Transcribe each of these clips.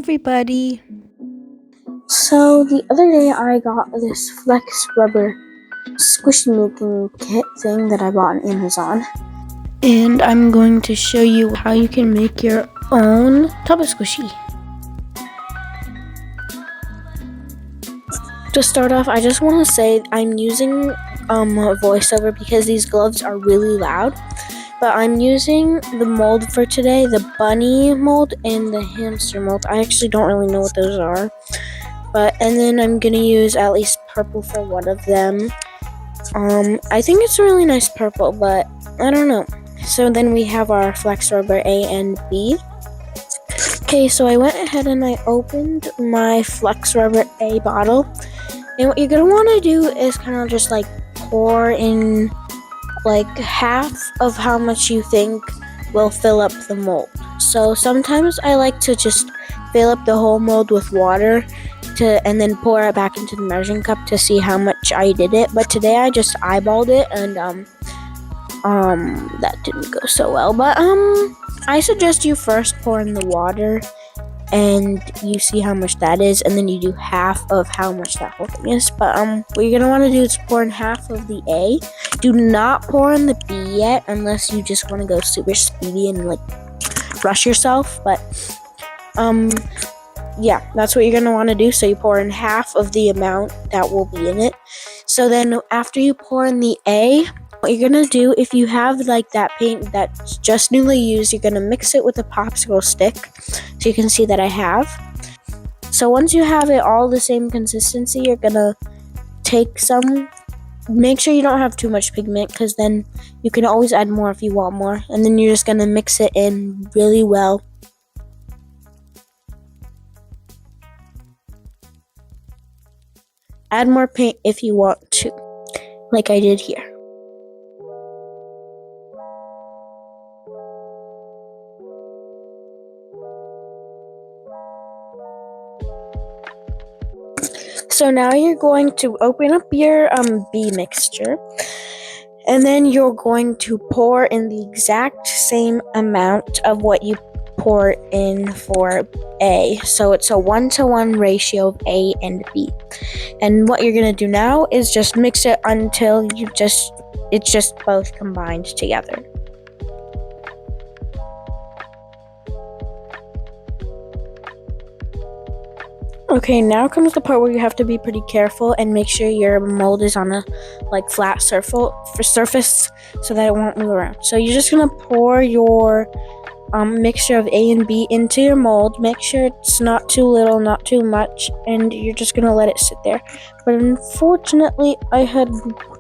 everybody. So the other day I got this flex rubber squishy making kit thing that I bought on Amazon. And I'm going to show you how you can make your own taba squishy. To start off, I just want to say I'm using voiceover because these gloves are really loud. But I'm using the mold for today, the bunny mold and the hamster mold. I actually don't really know what those are. And then I'm going to use at least purple for one of them. I think it's a really nice purple, but I don't know. So then we have our flex rubber A and B. Okay, so I went ahead and I opened my flex rubber A bottle. And what you're going to want to do is kind of just like pour in like half of how much you think will fill up the mold. So sometimes I like to just fill up the whole mold with water and then pour it back into the measuring cup to see how much I did it. But today I just eyeballed it and that didn't go so well. But I suggest you first pour in the water and you see how much that is, and then you do half of how much that whole thing is. But what you're gonna want to do is pour in half of the A. Do not pour in the B yet unless you just want to go super speedy and like rush yourself. But yeah, that's what you're gonna want to do. So you pour in half of the amount that will be in it. So then after you pour in the A, what you're gonna do, if you have like that paint that's just newly used, you're gonna mix it with a popsicle stick so you can see that I have. So once you have it all the same consistency, you're gonna take some, make sure you don't have too much pigment because then you can always add more if you want more, and then you're just gonna mix it in really well. Add more paint if you want to, like I did here. So now you're going to open up your B mixture, and then you're going to pour in the exact same amount of what you pour in for A. So it's a 1-to-1 ratio of A and B. And what you're gonna do now is just mix it until it's just both combined together. Okay, now comes the part where you have to be pretty careful and make sure your mold is on a like flat surface so that it won't move around. So you're just gonna pour your mixture of A and B into your mold. Make sure it's not too little, not too much, and you're just gonna let it sit there. But unfortunately, I had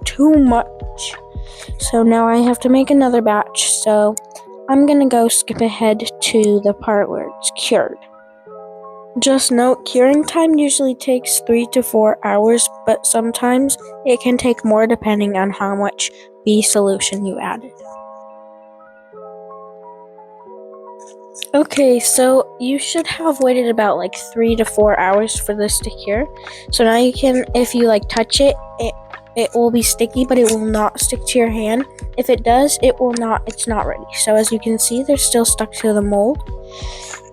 too much, so now I have to make another batch. So I'm gonna go skip ahead to the part where it's cured. Just note, curing time usually takes 3 to 4 hours, but sometimes it can take more depending on how much B solution you added. Okay, so you should have waited about like 3 to 4 hours for this to cure. So now you can, if you like touch it, it will be sticky, but it will not stick to your hand. If it does, it's not ready. So as you can see, they're still stuck to the mold.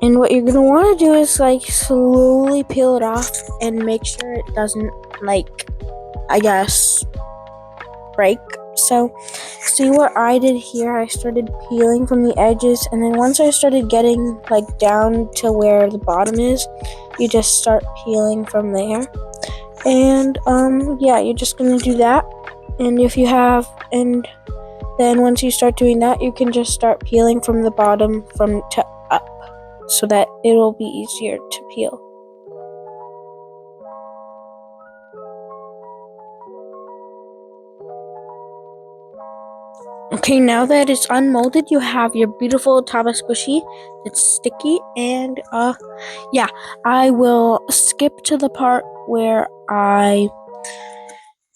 And what you're gonna want to do is like slowly peel it off and make sure it doesn't like, I guess, break. So see what I did here, I started peeling from the edges, and then once I started getting like down to where the bottom is, you just start peeling from there. And yeah, you're just gonna do that. And then once you start doing that, you can just start peeling from the bottom to up so that it'll be easier to peel. Okay, now that it's unmolded, you have your beautiful taba squishy. It's sticky, and yeah, I will skip to the part where I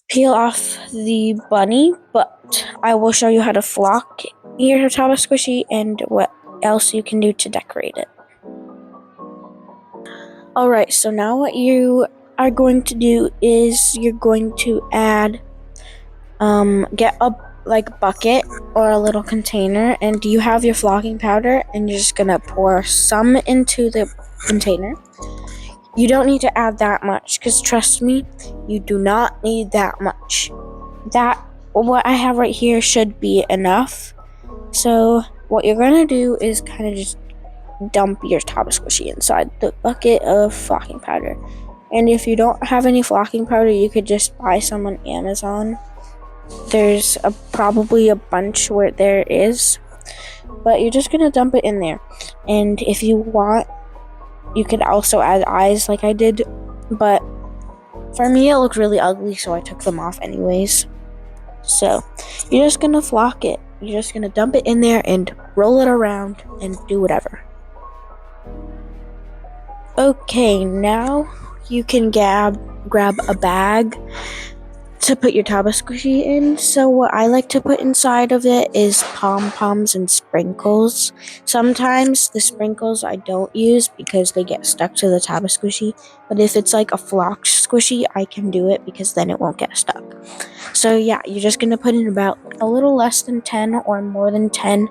peel off the bunny, but I will show you how to flock your taba squishy and what else you can do to decorate it. Alright, so now what you are going to do is you're going to add, get a bucket or a little container, and you have your flocking powder, and you're just gonna pour some into the container. You don't need to add that much because trust me, you do not need that much. What I have right here should be enough. So what you're gonna do is kind of just dump your taba squishy inside the bucket of flocking powder. And if you don't have any flocking powder, you could just buy some on Amazon. There's probably a bunch where there is, but you're just gonna dump it in there. And if you want, you could also add eyes like I did, but for me it looked really ugly, so I took them off anyways. So you're just gonna flock it. You're just gonna dump it in there and roll it around and do whatever. Okay, now you can grab a bag to put your taba squishy in. So what I like to put inside of it is pom-poms and sprinkles. Sometimes the sprinkles I don't use because they get stuck to the taba squishy, but if it's like a flocked squishy, I can do it because then it won't get stuck. So yeah, you're just gonna put in about a little less than 10 or more than 10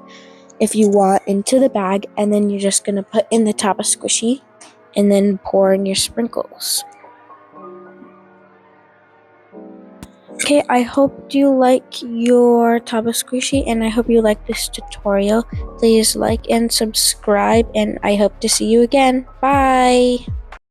if you want into the bag, and then you're just gonna put in the taba squishy and then pour in your sprinkles. Okay, I hope you like your taba squishy, and I hope you like this tutorial. Please like and subscribe, and I hope to see you again. Bye!